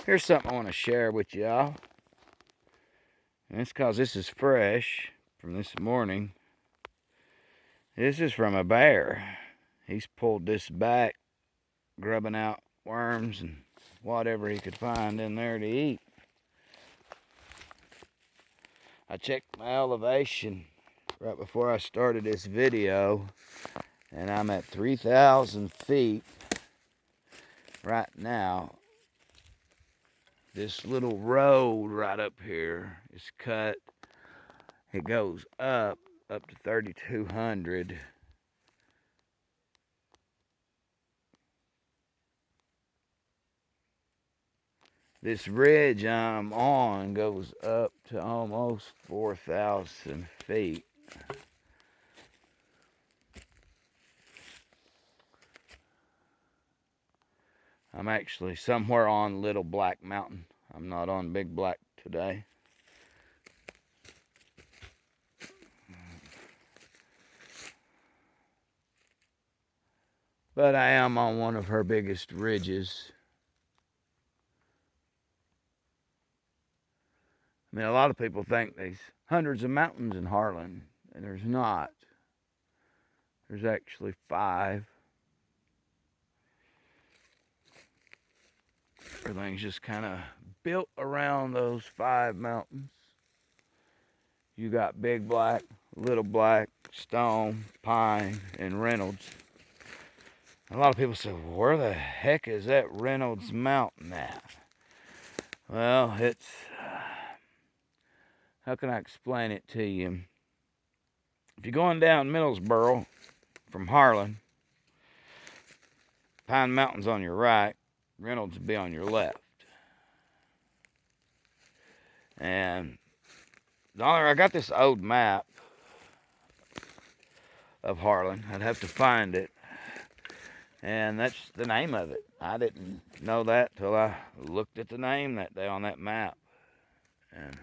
Here's something I want to share with y'all. And it's because this is fresh from this morning. This is from a bear. He's pulled this back, grubbing out worms and whatever he could find in there to eat. I checked my elevation right before I started this video, and I'm at 3,000 feet right now. This little road right up here is cut. It goes up to 3,200. This ridge I'm on goes up to almost 4,000 feet. I'm actually somewhere on Little Black Mountain. I'm not on Big Black today. But I am on one of her biggest ridges. I mean, a lot of people think there's hundreds of mountains in Harlan, and there's not. There's actually 5. Everything's just kind of built around those 5 mountains. You got Big Black, Little Black, Stone, Pine, and Reynolds. A lot of people say, well, where the heck is that Reynolds Mountain at? Well, it's, how can I explain it to you? If you're going down Middlesboro from Harlan, Pine Mountain's on your right, Reynolds will be on your left. And I got this old map of Harlan. I'd have to find it. And that's the name of it. I didn't know that till I looked at the name that day on that map. And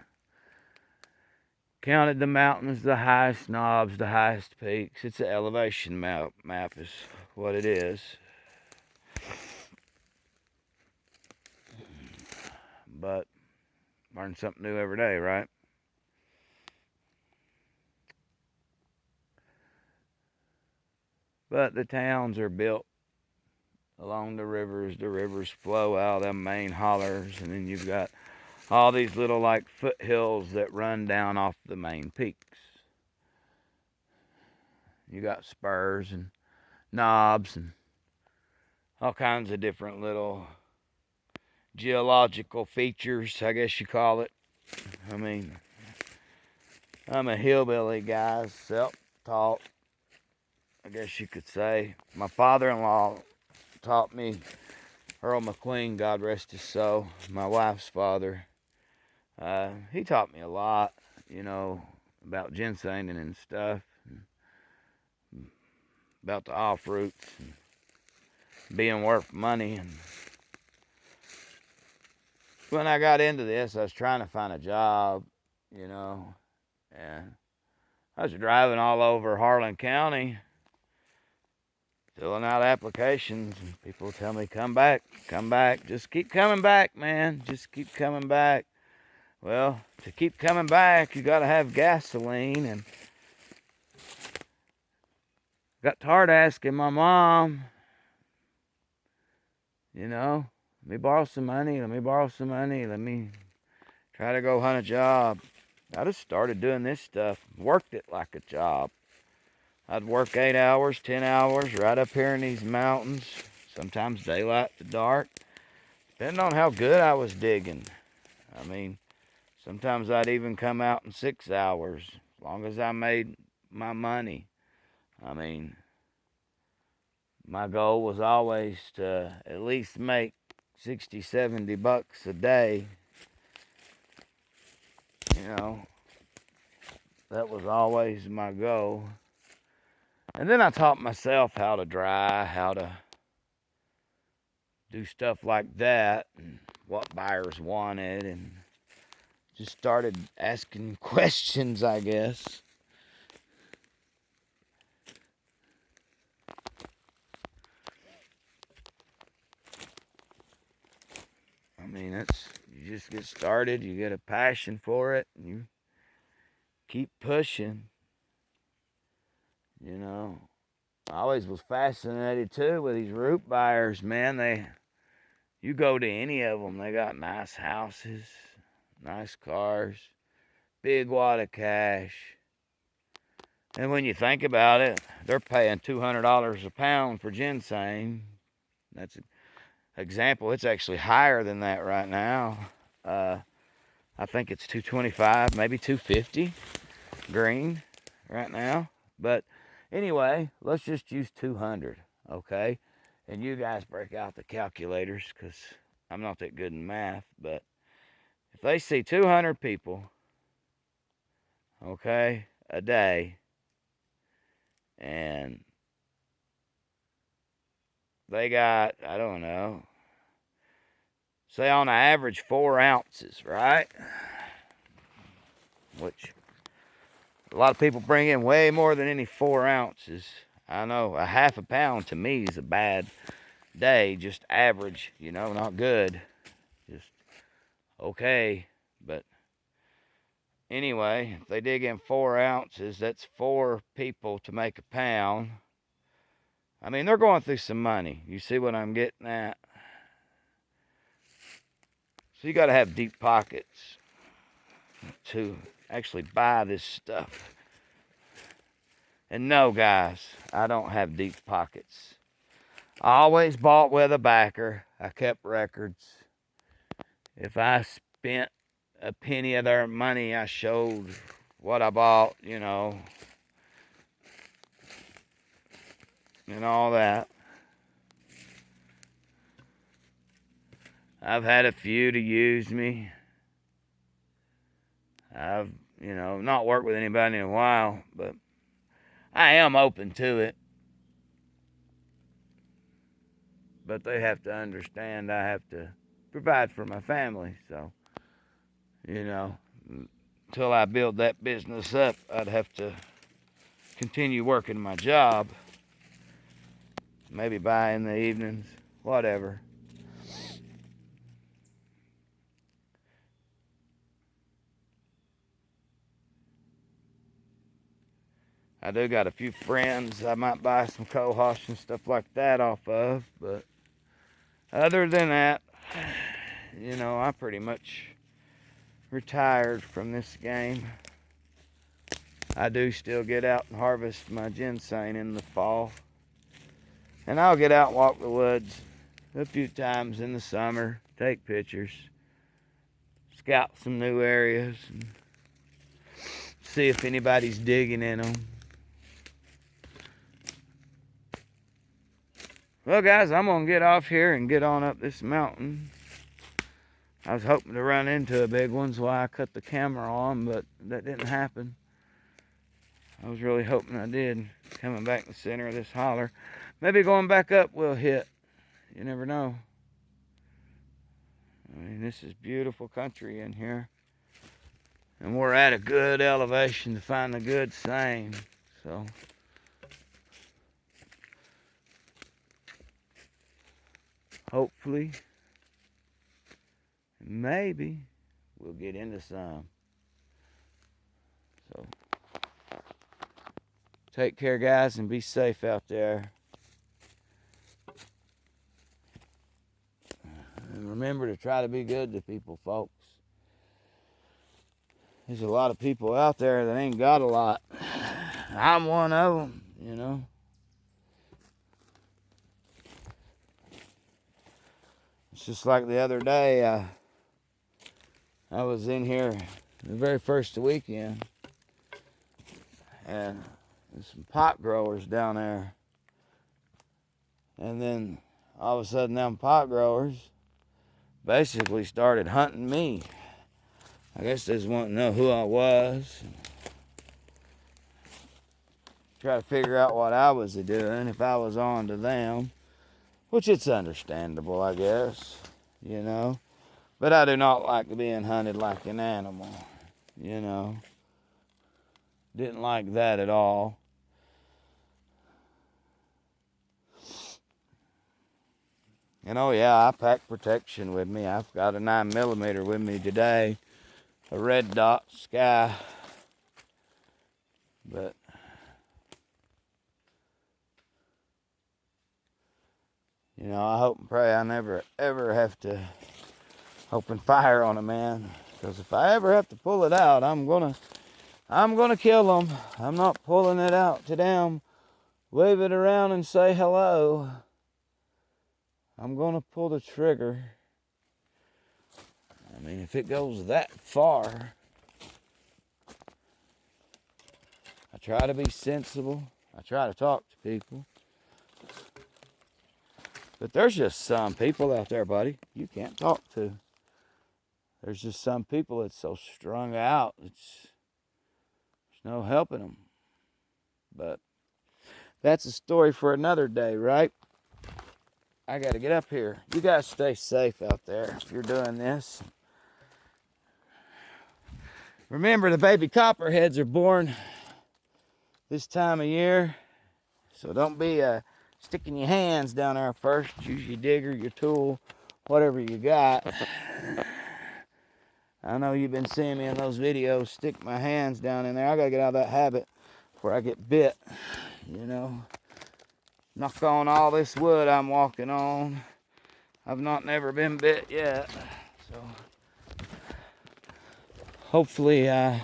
counted the mountains, the highest knobs, the highest peaks. It's an elevation map is what it is. But learn something new every day, right? But the towns are built along the rivers. The rivers flow out of them main hollers, and then you've got all these little like foothills that run down off the main peaks. You got spurs and knobs and all kinds of different little geological features, I guess you call it. I mean, I'm a hillbilly guy, self-taught, I guess you could say. My father-in-law taught me, Earl McQueen, God rest his soul, my wife's father. He taught me a lot, about ginsenging and stuff, and about the off roots, and being worth money. And when I got into this, I was trying to find a job, and I was driving all over Harlan County, filling out applications, and people tell me, come back, just keep coming back, man, just keep coming back. Well, to keep coming back, you got to have gasoline, and got tired asking my mom, let me borrow some money, let me try to go hunt a job. I just started doing this stuff, worked it like a job. I'd work 8 hours, 10 hours right up here in these mountains, sometimes daylight to dark, depending on how good I was digging. I mean, sometimes I'd even come out in 6 hours, as long as I made my money. I mean, my goal was always to at least make 60, 70 bucks a day. That was always my goal. And then I taught myself how to dry, how to do stuff like that, and what buyers wanted, and just started asking questions, I guess. I mean, you just get started, you get a passion for it, and you keep pushing. You know, I always was fascinated too with these root buyers, man. You go to any of them, they got nice houses, nice cars, big wad of cash. And when you think about it, they're paying $200 a pound for ginseng. That's an example. It's actually higher than that right now. I think it's 225, maybe 250 green right now. But anyway, let's just use 200, okay? And you guys break out the calculators because I'm not that good in math. But if they see 200 people, okay, a day, and they got, I don't know, say on average 4 ounces, right? Which a lot of people bring in way more than any 4 ounces. I know a half a pound to me is a bad day, just average, not good, just okay. But anyway, if they dig in 4 ounces, that's 4 people to make a pound. I mean, they're going through some money. You see what I'm getting at? So you got to have deep pockets to actually buy this stuff. And no, guys, I don't have deep pockets. I always bought with a backer. I kept records. If I spent a penny of their money, I showed what I bought, and all that. I've had a few to use me. I've, not worked with anybody in a while, but I am open to it. But they have to understand I have to provide for my family. So, until I build that business up, I'd have to continue working my job. Maybe buy in the evenings, whatever. I do got a few friends I might buy some cohosh and stuff like that off of, but other than that, I pretty much retired from this game. I do still get out and harvest my ginseng in the fall. And I'll get out and walk the woods a few times in the summer, take pictures, scout some new areas, and see if anybody's digging in them. Well, guys, I'm going to get off here and get on up this mountain. I was hoping to run into a big one, so I cut the camera on, but that didn't happen. I was really hoping I did. Coming back in the center of this holler. Maybe going back up will hit. You never know. I mean, this is beautiful country in here. And we're at a good elevation to find the good same. So, hopefully, maybe we'll get into some. So, take care, guys, and be safe out there. And remember to try to be good to people, folks. There's a lot of people out there that ain't got a lot. I'm one of them, It's just like the other day, I was in here the very first weekend, and there's some pot growers down there. And then all of a sudden, them pot growers basically started hunting me. I guess they just wanted to know who I was. Try to figure out what I was doing, if I was on to them. Which it's understandable, I guess, But I do not like being hunted like an animal, Didn't like that at all. And oh yeah, I pack protection with me. I've got a 9mm with me today. A red dot sky. But you know, I hope and pray I never ever have to open fire on a man. Because if I ever have to pull it out, I'm gonna kill them. I'm not pulling it out to them. Wave it around and say hello. I'm gonna pull the trigger. I mean, if it goes that far, I try to be sensible. I try to talk to people. But there's just some people out there, buddy, you can't talk to. There's just some people that's so strung out, there's no helping them. But that's a story for another day, right? I got to get up here. You guys stay safe out there if you're doing this. Remember, the baby copperheads are born this time of year. So don't be sticking your hands down there first. Use your digger, your tool, whatever you got. I know you've been seeing me in those videos stick my hands down in there. I got to get out of that habit before I get bit, you know. Knock on all this wood I'm walking on. I've never been bit yet. So hopefully I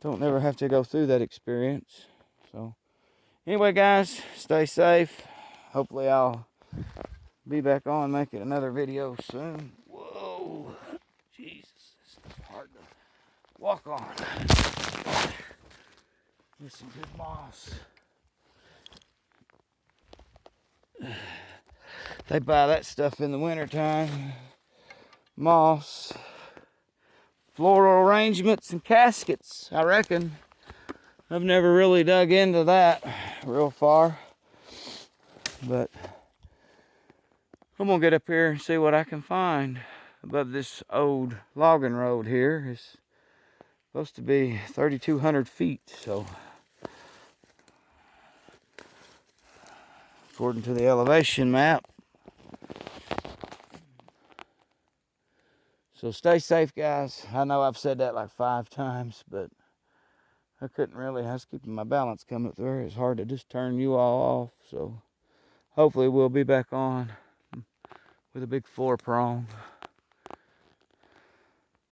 don't never have to go through that experience. So anyway, guys, stay safe. Hopefully I'll be back on making another video soon. Whoa, Jesus, this is hard to walk on. Get some good moss. They buy that stuff in the wintertime. Moss, floral arrangements, and caskets, I reckon. I've never really dug into that real far. But I'm going to get up here and see what I can find. Above this old logging road here is supposed to be 3,200 feet. So according to the elevation map. So stay safe, guys. I know I've said that like 5 times, but I was keeping my balance coming through. It's hard to just turn you all off. So hopefully we'll be back on with a big 4-prong.